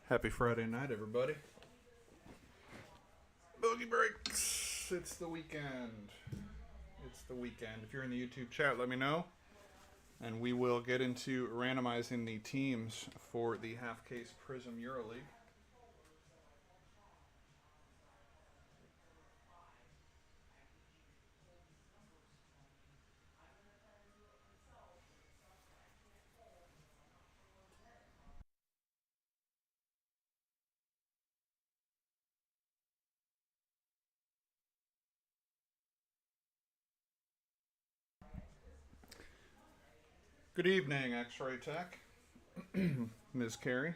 Happy Friday night, everybody. Boogie breaks. It's the weekend. It's the weekend. If you're in the YouTube chat, let me know. And we will get into randomizing the teams for the half case Prizm EuroLeague. Good evening, X-Ray Tech. Ms. Carey.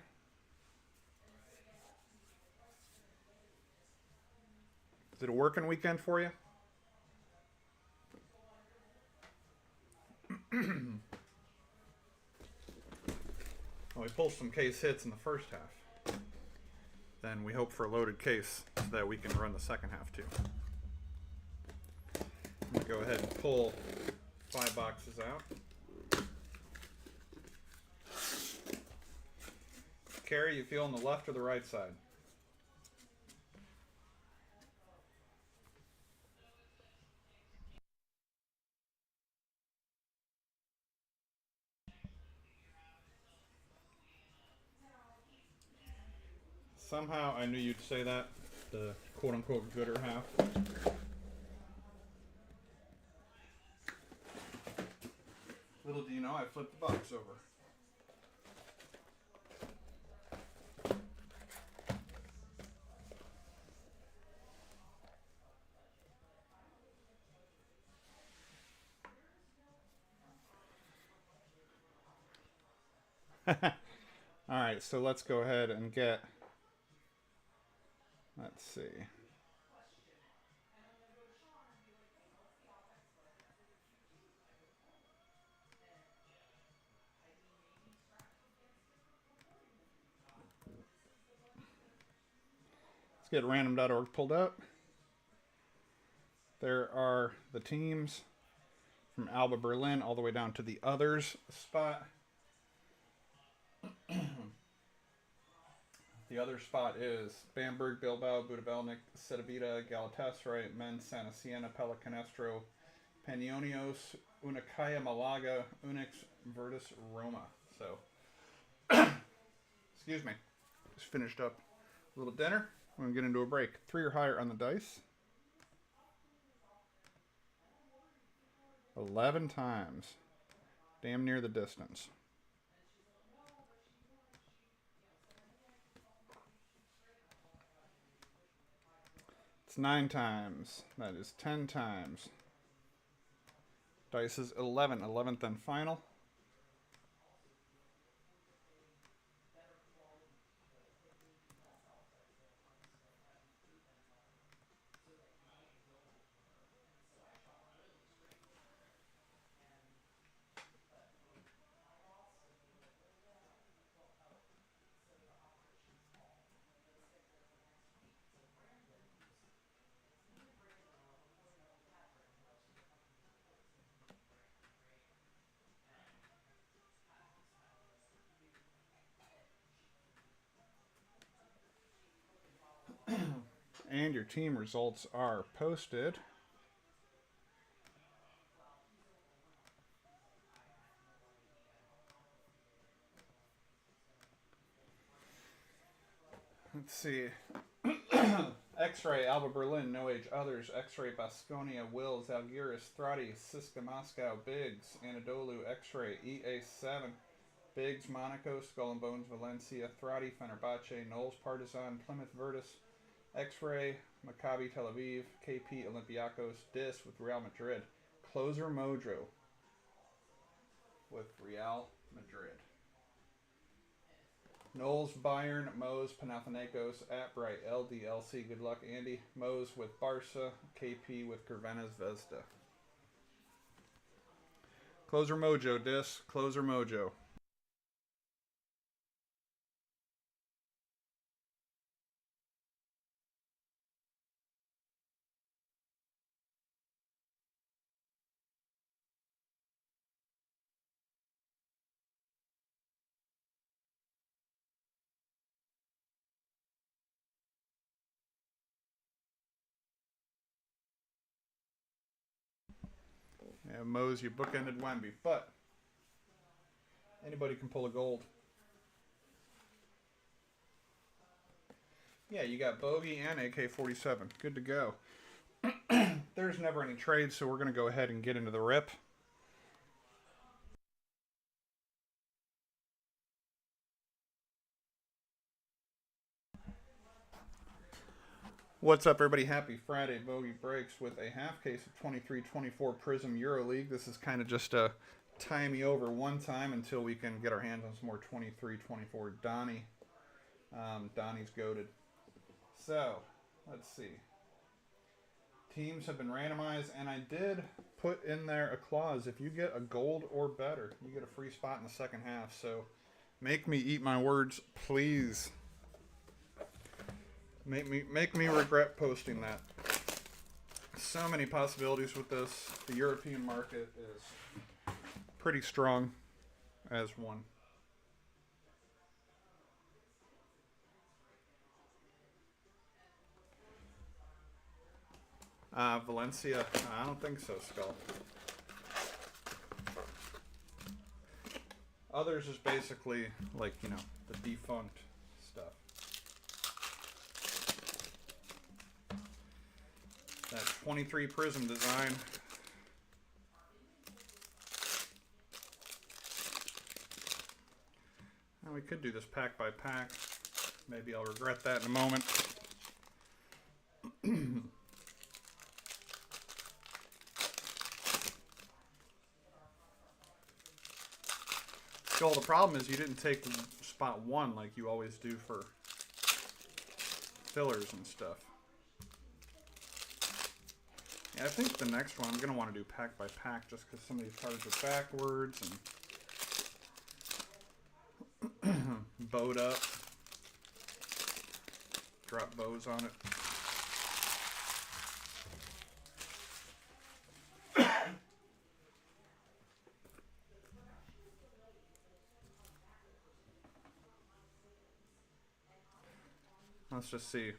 Is it a working weekend for you? Well, we pulled some case hits in the first half. Then we hope for a loaded case so that we can run the second half too. I'm going to go ahead and pull 5 boxes out. Carrie, you feel on the left or the right side? Somehow I knew you'd say that, the quote-unquote gooder half. Little do you know, I flipped the box over. Alright, so let's go ahead and get, let's see. Let's get random.org pulled up. There are the teams from Alba Berlin all the way down to the others spot. The other spot is Bamberg, Bilbao, Budavelnik, Cedevita, Galatasaray, Men's, Santa Siena, Pelicanestro, Panionios, Unicaya, Malaga, Unix, Virtus, Roma. So, excuse me. Just finished up a little dinner. We're going to get into a break. 3 or higher on the dice. 11 times. Damn near the distance. It's 9 times. That is 10 times. Dice is 11. 11th and final. And your team results are posted. Let's see. X-Ray, Alba Berlin, No Age Others, X-Ray, Baskonia, Wills, Algiris, Strati, Siska, Moscow, Biggs, Anadolu, X-Ray, EA7, Biggs, Monaco, Skull and Bones, Valencia, Thrati, Fenerbahce, Knowles, Partizan, Plymouth, Virtus, X-Ray, Maccabi, Tel Aviv, KP, Olympiacos, Dis with Real Madrid, Closer Mojo with Real Madrid. Knowles, Bayern, Mose, Panathinaikos, Atbright, LDLC, good luck Andy. Mose with Barca, KP with Cervena Zvezda. Closer Mojo, Dis, Closer Mojo. And Mose, you bookended Wemby. But anybody can pull a gold. Yeah, you got Bogey and AK-47. Good to go. There's never any trades, so we're going to go ahead and get into the rip. What's up, everybody? Happy Friday. Bogey breaks with a half case of 23-24 Prizm EuroLeague. This is kind of just a tie me over one time until we can get our hands on some more 23-24 Donnie. Donnie's goated. So, let's see. Teams have been randomized, and I did put in there a clause. If you get a gold or better, you get a free spot in the second half. So, make me eat my words, please. Make me regret posting that. So many possibilities with this. The European market is pretty strong as one. Valencia, I don't think so, Skull. Others is basically like, you know, the defunct stuff. That 23 Prizm design. And we could do this pack by pack. Maybe I'll regret that in a moment. So the problem is you didn't take spot 1 like you always do for fillers and stuff. Yeah, I think the next one I'm going to want to do pack by pack just because some of these cards are backwards and bowed up. Drop bows on it. Let's just see.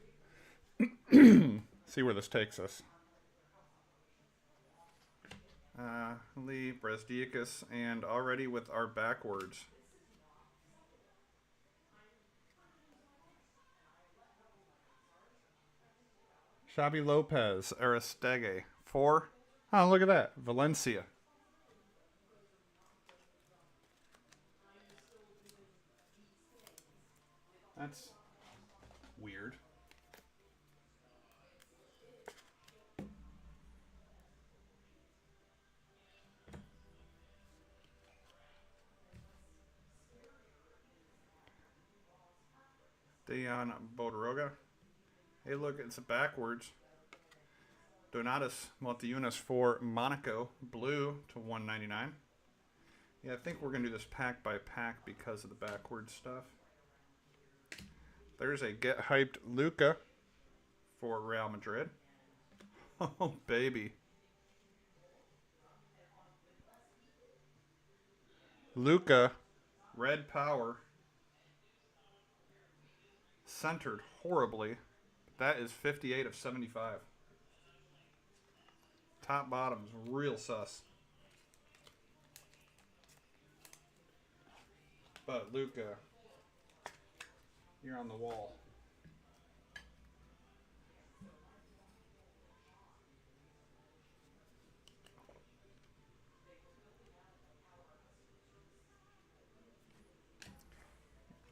See where this takes us. Lee, Brezdiakis, and already with our backwards. Xabi Lopez, Aristege. 4. Oh, look at that. Valencia. That's weird. Dejan Bodroga. Hey, look, it's backwards. Donatas Montiunas for Monaco. Blue to 199. Yeah, I think we're going to do this pack by pack because of the backwards stuff. There's a Get Hyped Luka for Real Madrid. Oh, baby. Luka, red power. Centered horribly. That is 58 of 75. Top bottom is real sus. But Luka, you're on the wall.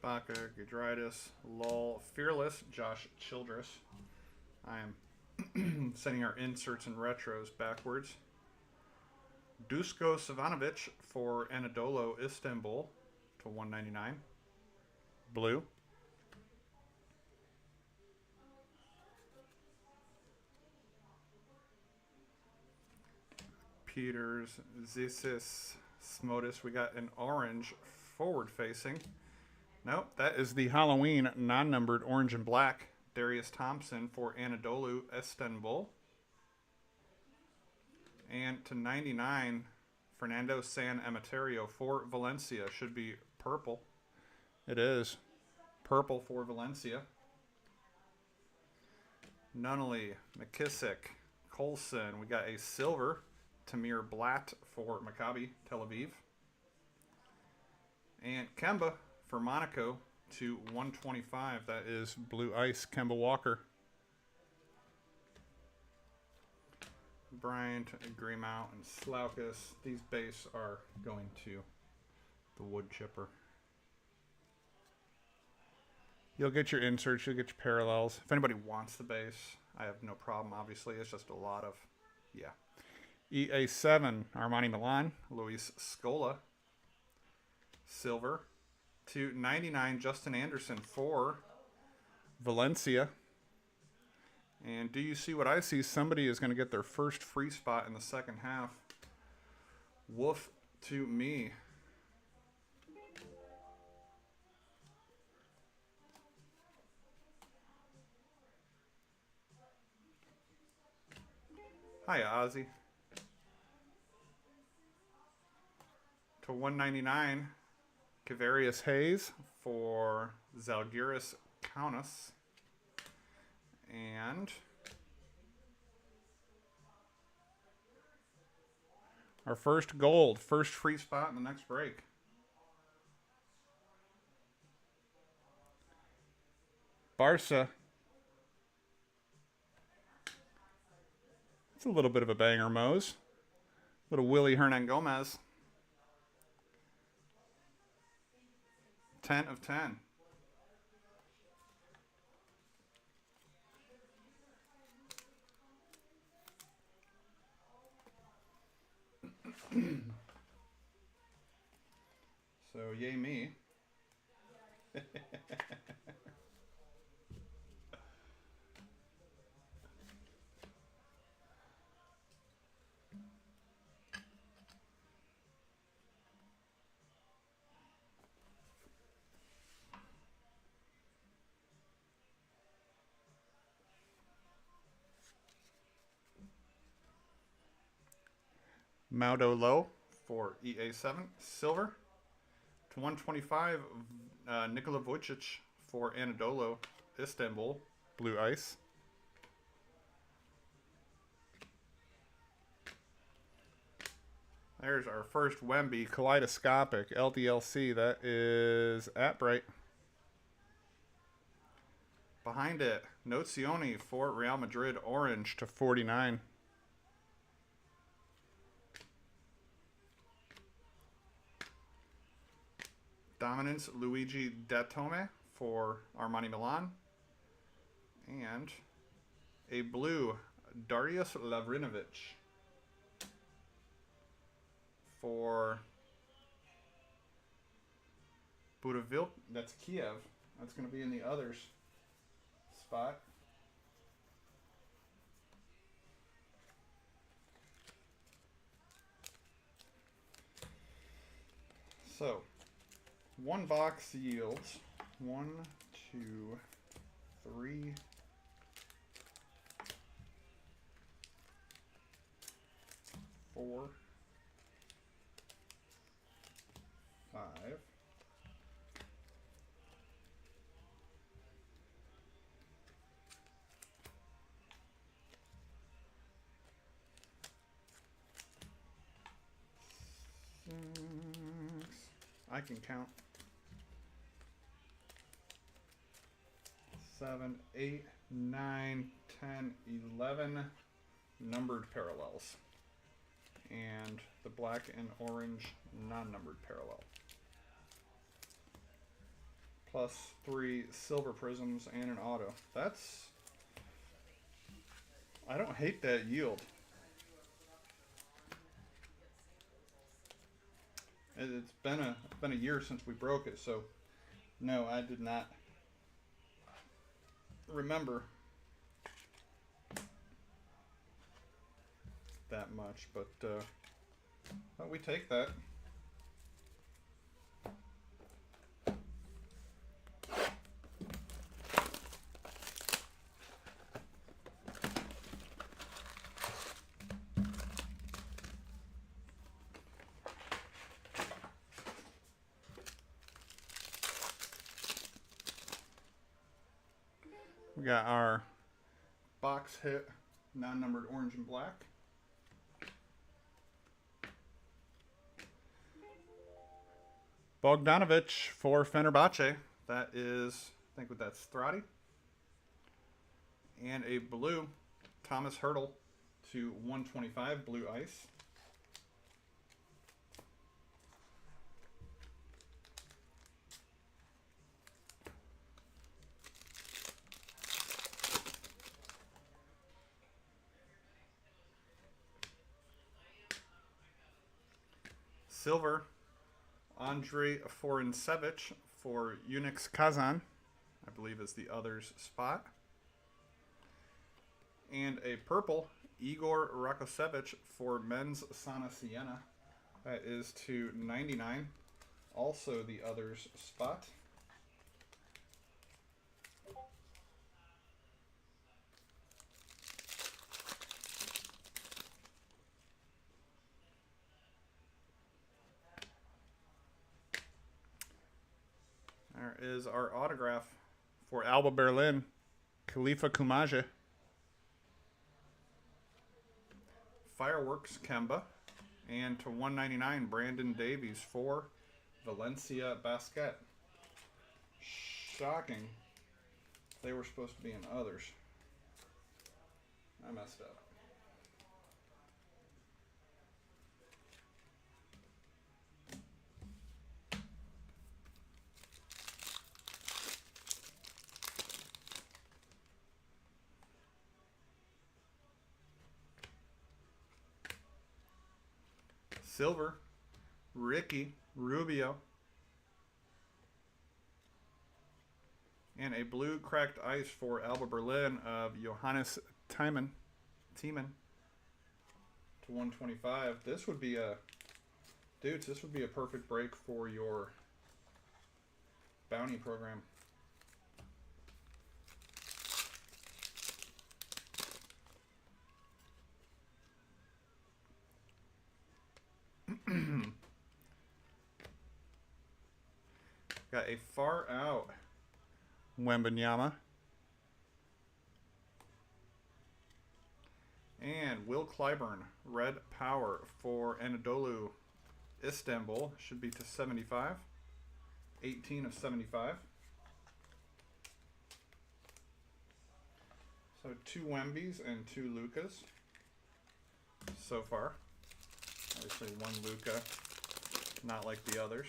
Baca, Gudritis, Lol, Fearless, Josh Childress. I am sending our inserts and retros backwards. Dusko Savanovic for Anadolu Istanbul to 199. Blue. Peters, Zisis, Smodis. We got an orange forward facing. Nope, that is the Halloween non-numbered orange and black. Darius Thompson for Anadolu Istanbul. And to 99, Fernando San Emeterio for Valencia. Should be purple. It is. Purple for Valencia. Nunnally, McKissick, Colson. We got a silver Tamir Blatt for Maccabi Tel Aviv. And Kemba for Monaco to 125. That is Blue Ice, Kemba Walker. Bryant, Greymount, and Sloukus. These base are going to the wood chipper. You'll get your inserts, you'll get your parallels. If anybody wants the base, I have no problem, obviously. It's just a lot of, yeah. EA7, Armani Milan, Luis Scola. Silver. To 99, Justin Anderson for Valencia. And do you see what I see? Somebody is going to get their first free spot in the second half. Woof to me. Hiya, Ozzy. To 199, Kavarius Hayes for Zalgiris Kaunas. And our first gold, first free spot in the next break. Barca. It's a little bit of a banger, Mose. Little Willie Hernan Gomez. 10 of 10. So, yay me. Maudo Low for EA7, silver. To 125, Nikola Vujicic for Anadolu, Istanbul, blue ice. There's our first Wemby Kaleidoscopic LDLC. That is at Bright. Behind it, Nozioni for Real Madrid, orange to 49. Dominance, Luigi Datome for Armani Milan. And a blue, Darius Lavrinovic for Budavil. That's Kiev. That's going to be in the others spot. So, one box yields 1, 2, 3, 4, 5, 6. I can count. 7, 8, 9, 10, 11 numbered parallels. And the black and orange non-numbered parallel. Plus 3 silver prisms and an auto. That's... I don't hate that yield. It's been a year since we broke it, so no, I did not remember that much, but we take that. We got our box hit non-numbered orange and black. Bogdanovic for Fenerbahce. That is, I think that's Strati. And a blue, Thomas Hertel to 125, blue ice. Silver, Andrei Forintsevich for Unix Kazan, I believe is the other's spot. And a purple, Igor Rakosevich for Men's Sana Siena. That is to 99, also the other's spot. There is our autograph for Alba Berlin, Khalifa Kumaja. Fireworks Kemba. And to 199, Brandon Davies for Valencia Basket. Shocking. They were supposed to be in others. I messed up. Silver, Ricky Rubio. And a blue cracked ice for Alba Berlin of Johannes Tiemann to 125. This would be a, dudes, this would be a perfect break for your bounty program. Got a far out Wembanyama. And Will Clyburn, red power for Anadolu Istanbul. Should be to 75. 18 of 75. So 2 Wembys and 2 Lukas so far. Obviously 1 Luka, not like the others.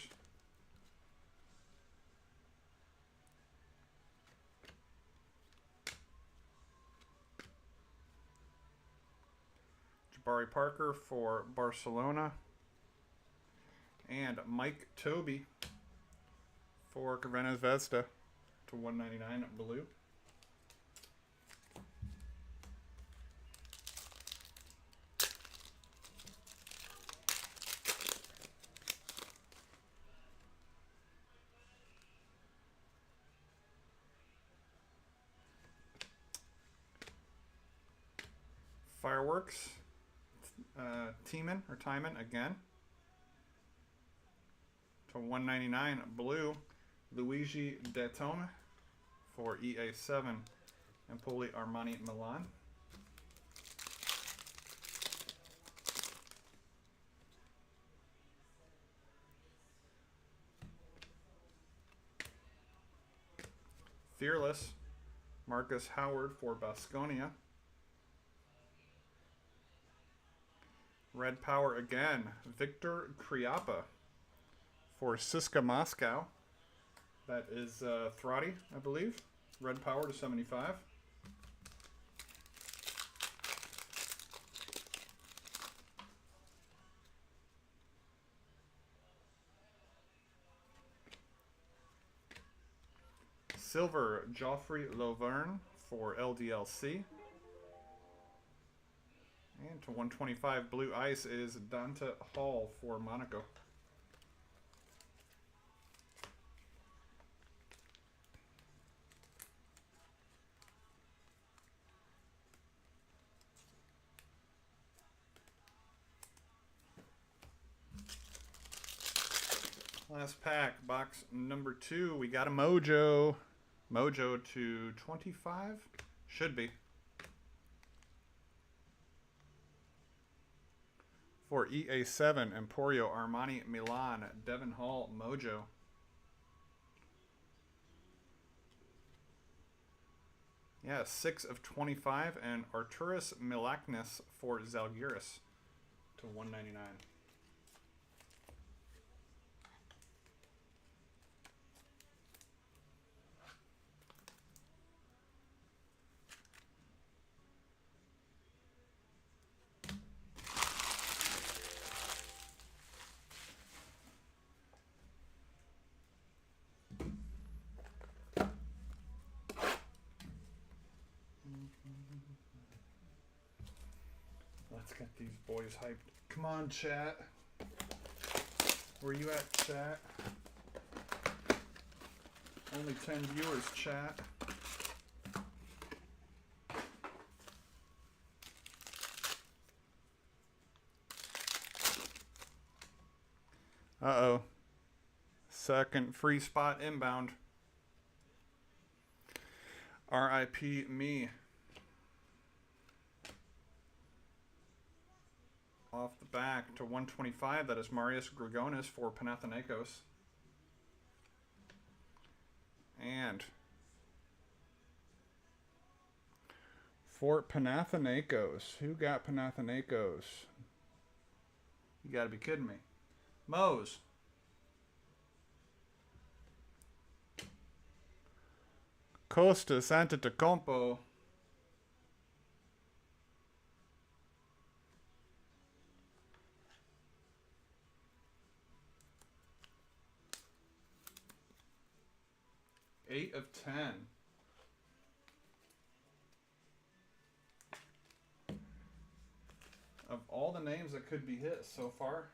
Jabari Parker for Barcelona. And Mike Toby for Crvena Zvezda to 199 blue. Fireworks, Tiemann again to 199 blue. Luigi Datome for EA7 Empoli Armani Milan. Fearless, Marcus Howard for Baskonia. Red power again, Victor Kriapa for CSKA Moscow. That is Thrati, I believe. Red power to 75. Silver, Geoffrey Lauvergne for LDLC. And to 125, blue ice is Dante Hall for Monaco. Last pack, box number 2. We got a Mojo. Mojo to 25? Should be. For EA7, Emporio Armani Milan, Devon Hall Mojo. Yeah, 6 of 25, and Arturas Milaknis for Zalgiris to 199. Let's get these boys hyped. Come on, chat. Where you at, chat? Only 10 viewers, chat. Uh-oh. Second free spot inbound. R.I.P. me. Off the back to 125, that is Marius Grigonis for Panathinaikos. And for Panathinaikos, who got Panathinaikos? You gotta be kidding me. Mose. Costas Antetokounmpo. Eight of 10. Of all the names that could be hit so far,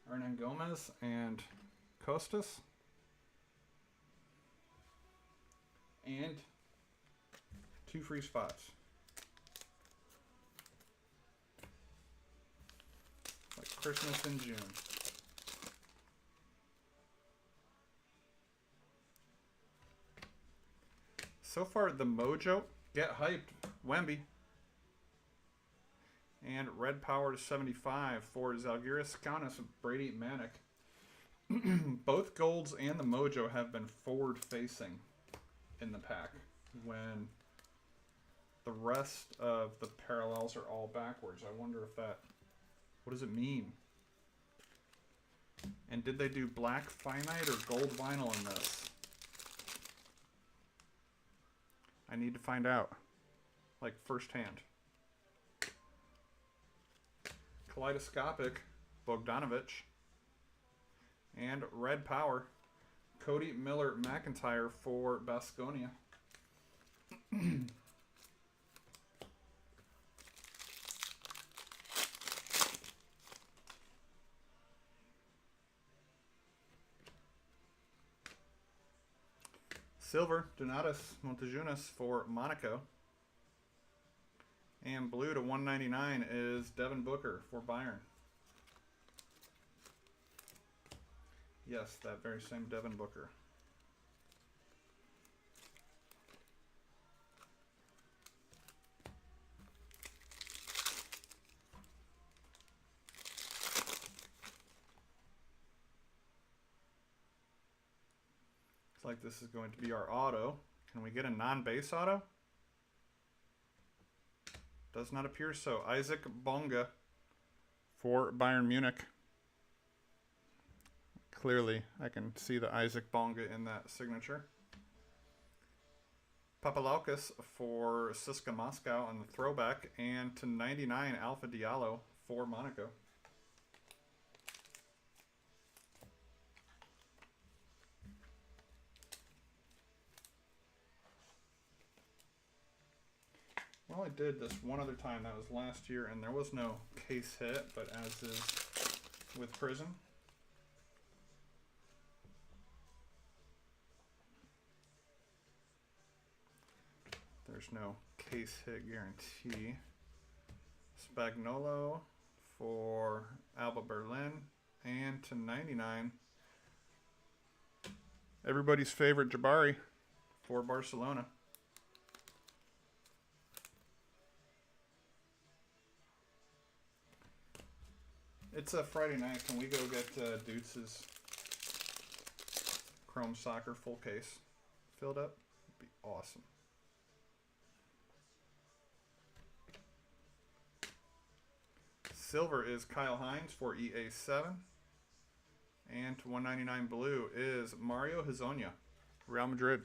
Hernan Gomez and Costas. And 2 free spots. Like Christmas in June. So far, the Mojo, get hyped, Wemby. And red power to 75 for Zalgiris Kaunas, Brady Manick. Both golds and the Mojo have been forward-facing in the pack, when the rest of the parallels are all backwards. I wonder if that, what does it mean? And did they do black finite or gold vinyl in this? I need to find out, like firsthand. Kaleidoscopic, Bogdanovich. And red power, Cody Miller McIntyre for Baskonia. Silver, Donatas Montejunas for Monaco. And blue to 199 is Devin Booker for Bayern. Yes, that very same Devin Booker. Looks like this is going to be our auto. Can we get a non-base auto? Does not appear so. Isaac Bonga for Bayern Munich. Clearly, I can see the Isaac Bonga in that signature. Papalaukas for CSKA Moscow on the throwback. And to 99, Alpha Diallo for Monaco. Well, I did this one other time. That was last year, and there was no case hit, but as is with Prizm. There's no case hit guarantee. Spagnolo for Alba Berlin, and to 99, everybody's favorite Jabari for Barcelona. It's a Friday night. Can we go get Dutes's Chrome Soccer full case filled up? It'd be awesome. Silver is Kyle Hines for EA7. And to 199 blue is Mario Hezonja, Real Madrid.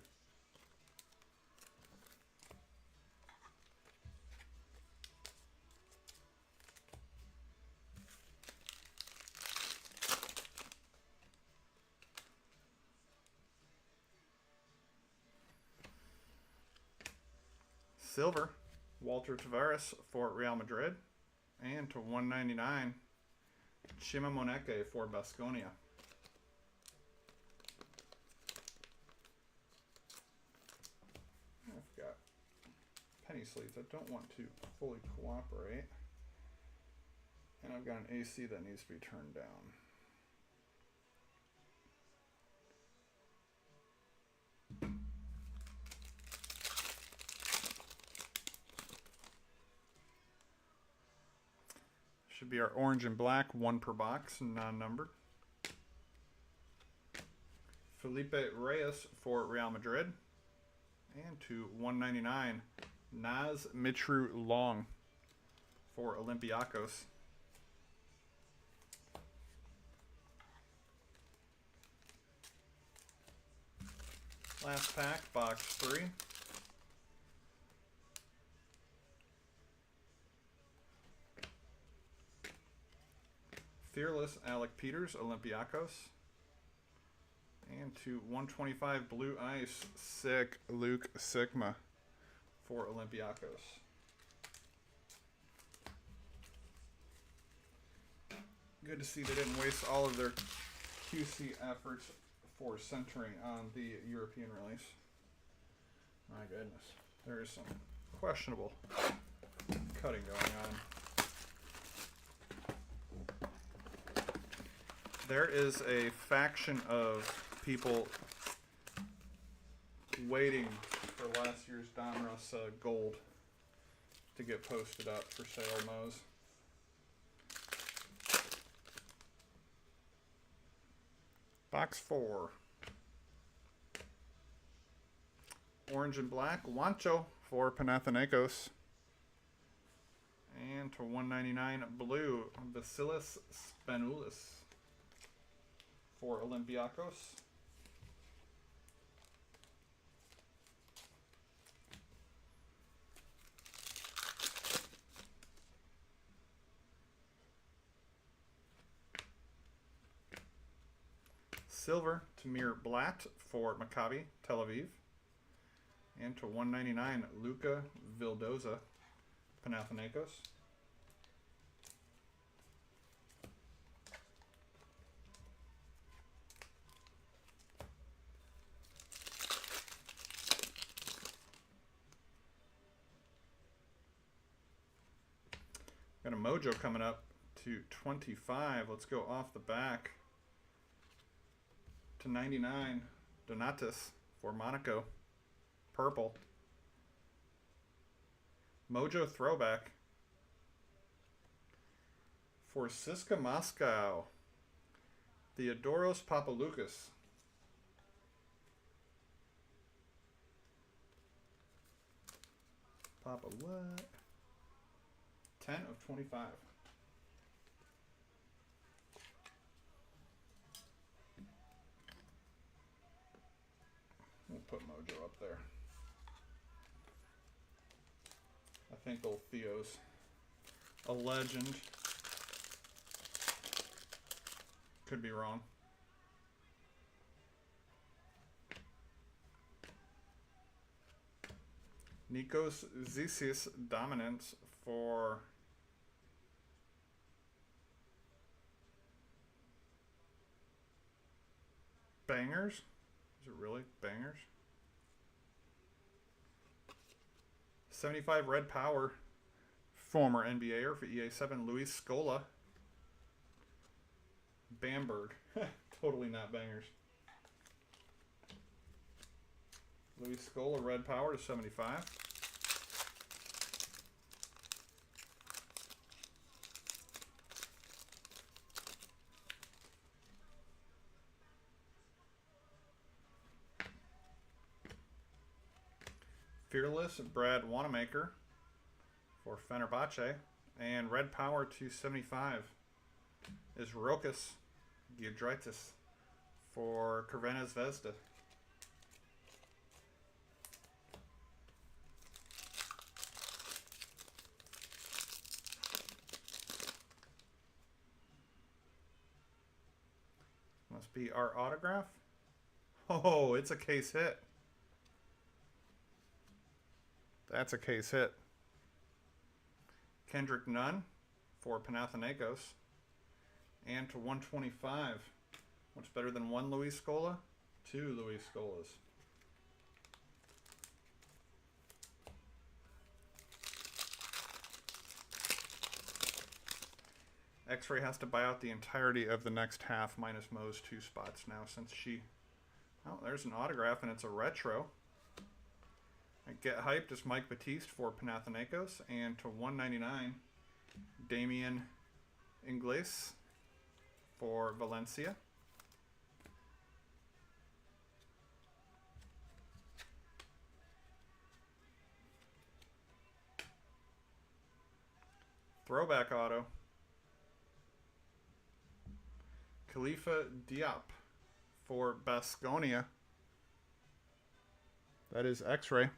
Silver, Walter Tavares for Real Madrid. And to 199, Chima Moneke for Baskonia. I've got penny sleeves that don't want to fully cooperate. And I've got an AC that needs to be turned down. Should be our orange and black, 1 per box, non-numbered. Felipe Reyes for Real Madrid. And to 199, Naz Mitru Long for Olympiacos. Last pack, box 3. Fearless Alec Peters, Olympiacos. And to 125 blue ice, sick Luke Sigma for Olympiacos. Good to see they didn't waste all of their QC efforts for centering on the European release. My goodness, there is some questionable cutting going on. There is a faction of people waiting for last year's Donruss gold to get posted up for sale, Moe's. Box 4. Orange and black, Juancho for Panathinaikos. And to 199 blue, Vasilis Spanoulis for Olympiacos. Silver, Tamir Blatt for Maccabi Tel Aviv. And to 199, Luka Vildoza, Panathinaikos. Got a Mojo coming up to 25. Let's go off the back to 99. Donatis for Monaco. Purple. Mojo throwback for CSKA Moscow. Theodoros Papaloukas. Papa what? 10 of 25. We'll put Mojo up there. I think old Theo's a legend. Could be wrong. Nikos Zisis Dominance for Bangers? Is it really Bangers? 75 Red Power, former NBAer for EA7, Luis Scola. Bamberg. Totally not Bangers. Luis Scola, Red Power to 75. Fearless, Brad Wanamaker for Fenerbahce. And Red Power 275 is Rokas Giedraitis for Crvena Zvezda. Must be our autograph. Oh, it's a case hit. That's a case hit. Kendrick Nunn for Panathinaikos. And to 125. What's better than one Luis Scola? Two Luis Scolas. X-Ray has to buy out the entirety of the next half minus Mo's 2 spots now since she... Oh, there's an autograph and it's a retro. Get Hyped is Mike Batiste for Panathinaikos. And to 199, Damian Ingles for Valencia. Throwback auto. Khalifa Diop for Baskonia. That is X-Ray.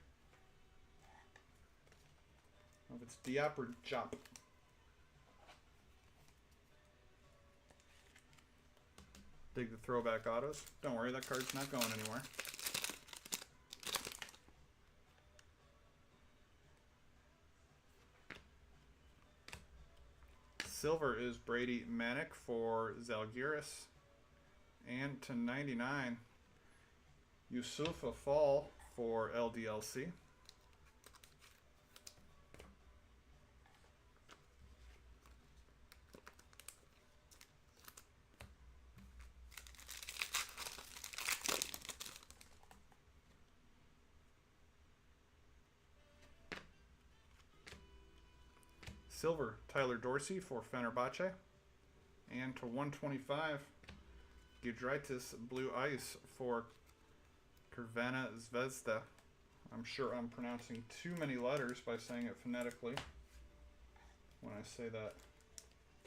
If it's Diop or Jop. Dig the throwback autos. Don't worry, that card's not going anywhere. Silver is Brady Manick for Zalgiris. And to 99, Yusufa Fall for LDLC. Silver, Tyler Dorsey for Fenerbahce. And to 125, Giedraitis Blue Ice for Crvena Zvezda. I'm sure I'm pronouncing too many letters by saying it phonetically when I say that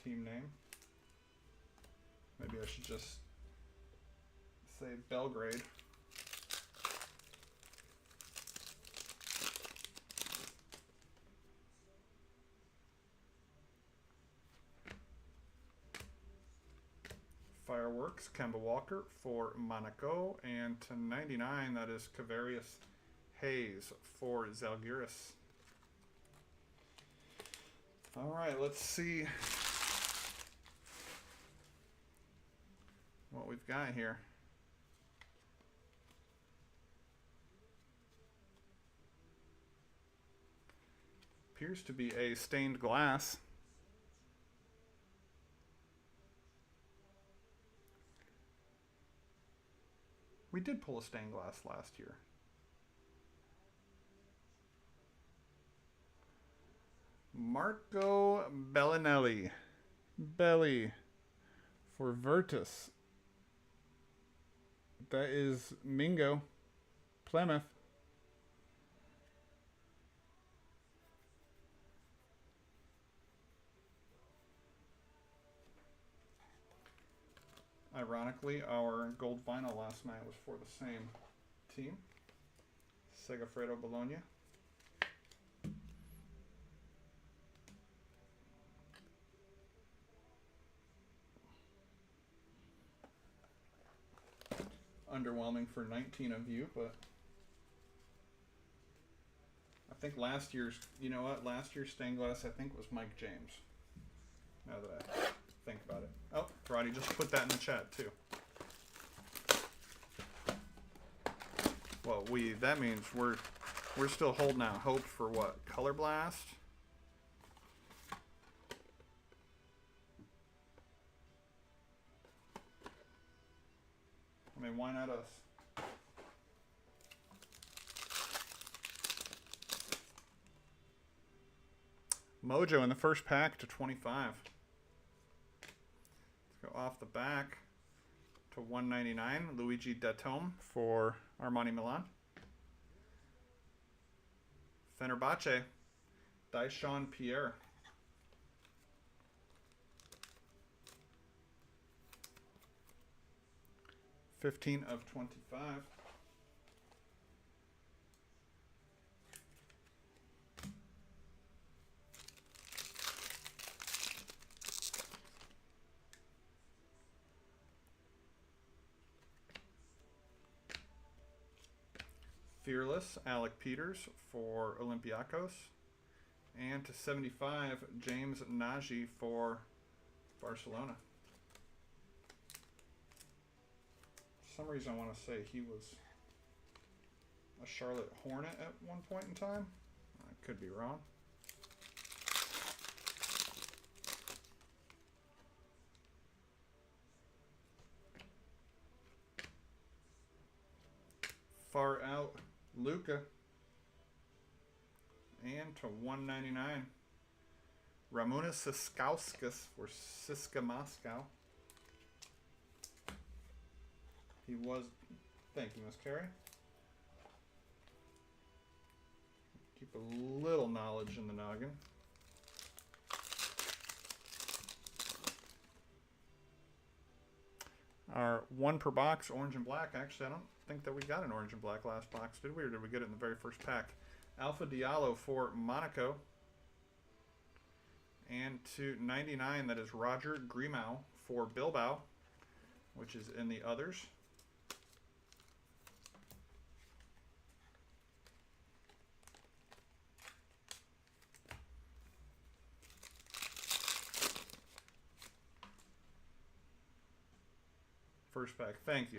team name. Maybe I should just say Belgrade. Fireworks, Kemba Walker for Monaco. And to 99, that is Kavarius Hayes for Zalgiris. All right, let's see what we've got here. Appears to be a stained glass. We did pull a stained glass last year. Marco Bellinelli. Belly for Virtus. That is Mingo. Plymouth. Ironically, our gold vinyl last night was for the same team. Segafredo Bologna. Underwhelming for 19 of you, but I think last year's, you know what, last year's stained glass I think was Mike James. Now that I think about it. Oh, Roddy just put that in the chat too. Well, that means we're still holding out hope for what? Color Blast? I mean, why not us? Mojo in the first pack to 25. Let's go off the back to 199. Luigi Datome for Armani Milan. Fenerbahce, Daishan Pierre. 15 of 25. Fearless, Alec Peters for Olympiacos. And to 75, James Nagy for Barcelona. For some reason I want to say he was a Charlotte Hornet at one point in time. I could be wrong. Far out, Luka. And to 199, Ramona Siskauskas for CSKA Moscow. He was, thank you, Miss Carey. Keep a little knowledge in the noggin. Our 1 per box, orange and black. Actually, I don't think that we got an orange and black last box, did we? Or did we get it in the very first pack? Alpha Diallo for Monaco. And to 99, that is Roger Grimau for Bilbao, which is in the others. First pack, thank you.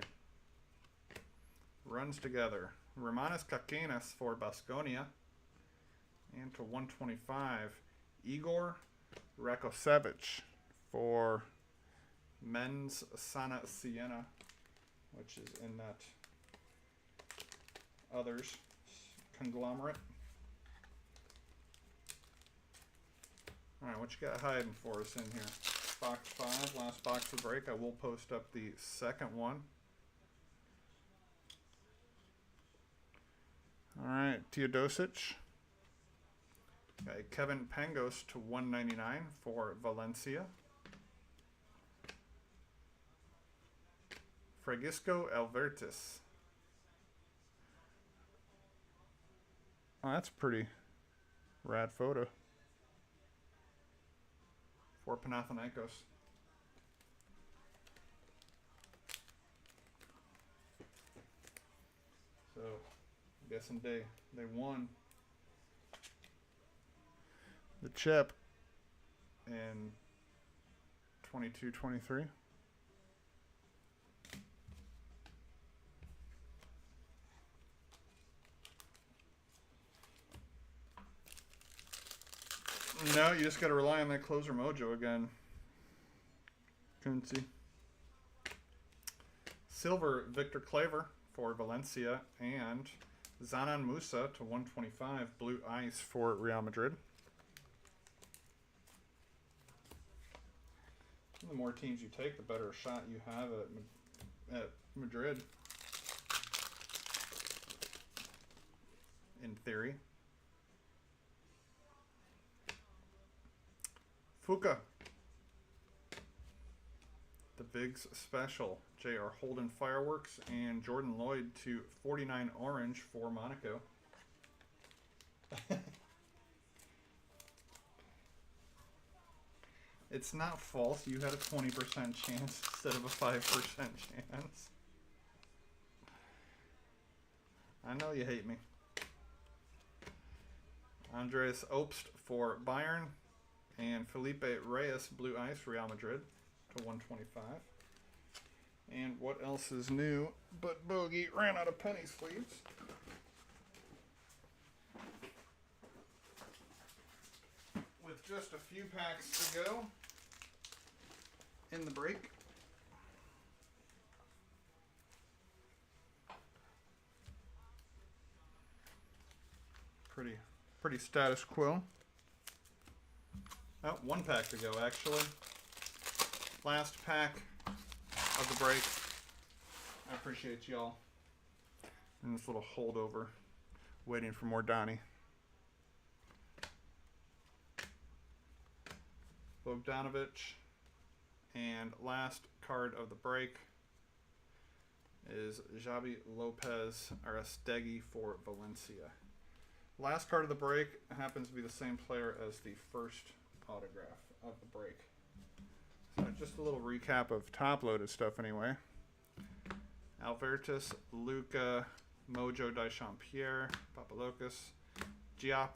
Runs together. Romanis Kakenas for Baskonia. And to 125, Igor Rakosevic for Men's Sana Siena, which is in that others conglomerate. All right, what you got hiding for us in here? Box 5, last box of break. I will post up the second one. All right, Teodosic. Okay, Kevin Pangos to 199 for Valencia. Francisco Alvertis. Oh, that's a pretty rad photo. For Panathinaikos. So, I'm guessing they won the chip in 22-23. No, you just got to rely on that closer mojo again. Couldn't see. Silver, Victor Claver for Valencia, and Zanan Musa to 125, blue ice for Real Madrid. The more teams you take, the better shot you have at Madrid. In theory. Fuka. The Bigs Special. J.R. Holden Fireworks and Jordan Lloyd to 49 orange for Monaco. It's not false. You had a 20% chance instead of a 5% chance. I know you hate me. Andreas Obst for Bayern. And Felipe Reyes, blue ice, Real Madrid to 125. And what else is new? But Bogey ran out of penny sleeves. With just a few packs to go in the break. Pretty status quo. Oh, 1 pack to go, actually. Last pack of the break. I appreciate y'all. And this little holdover, waiting for more Donnie. Bogdanovic. And last card of the break is Xabi Lopez Aristegi for Valencia. Last card of the break happens to be the same player as the first autograph of the break. So just a little recap of top-loaded stuff anyway. Albertus, Luca, Mojo Dechampierre, Papalocas, Diop,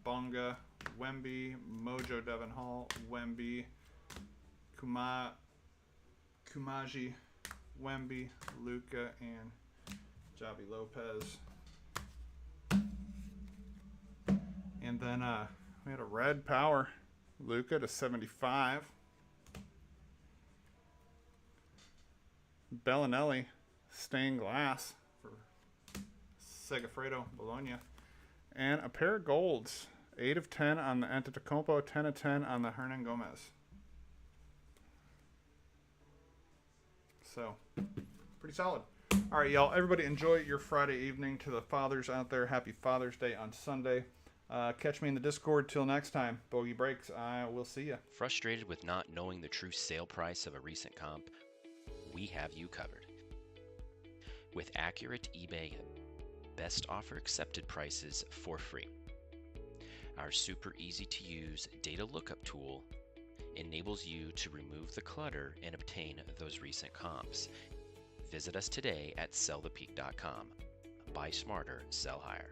Bonga, Wemby, Mojo Devon Hall, Wemby, Kumaji, Wemby, Luca, and Xabi Lopez. And then we had a red power, Luca to 75. Bellinelli, stained glass for Segafredo, Bologna. And a pair of golds, 8 of 10 on the Antetokounmpo, 10 of 10 on the Hernan Gomez. So, pretty solid. All right, y'all. Everybody enjoy your Friday evening. To the fathers out there, happy Father's Day on Sunday. Catch me in the Discord. Till next time. Bogey Breaks. I will see ya. Frustrated with not knowing the true sale price of a recent comp? We have you covered. With accurate eBay best offer accepted prices for free. Our super easy to use data lookup tool enables you to remove the clutter and obtain those recent comps. Visit us today at sellthepeak.com. Buy smarter, sell higher.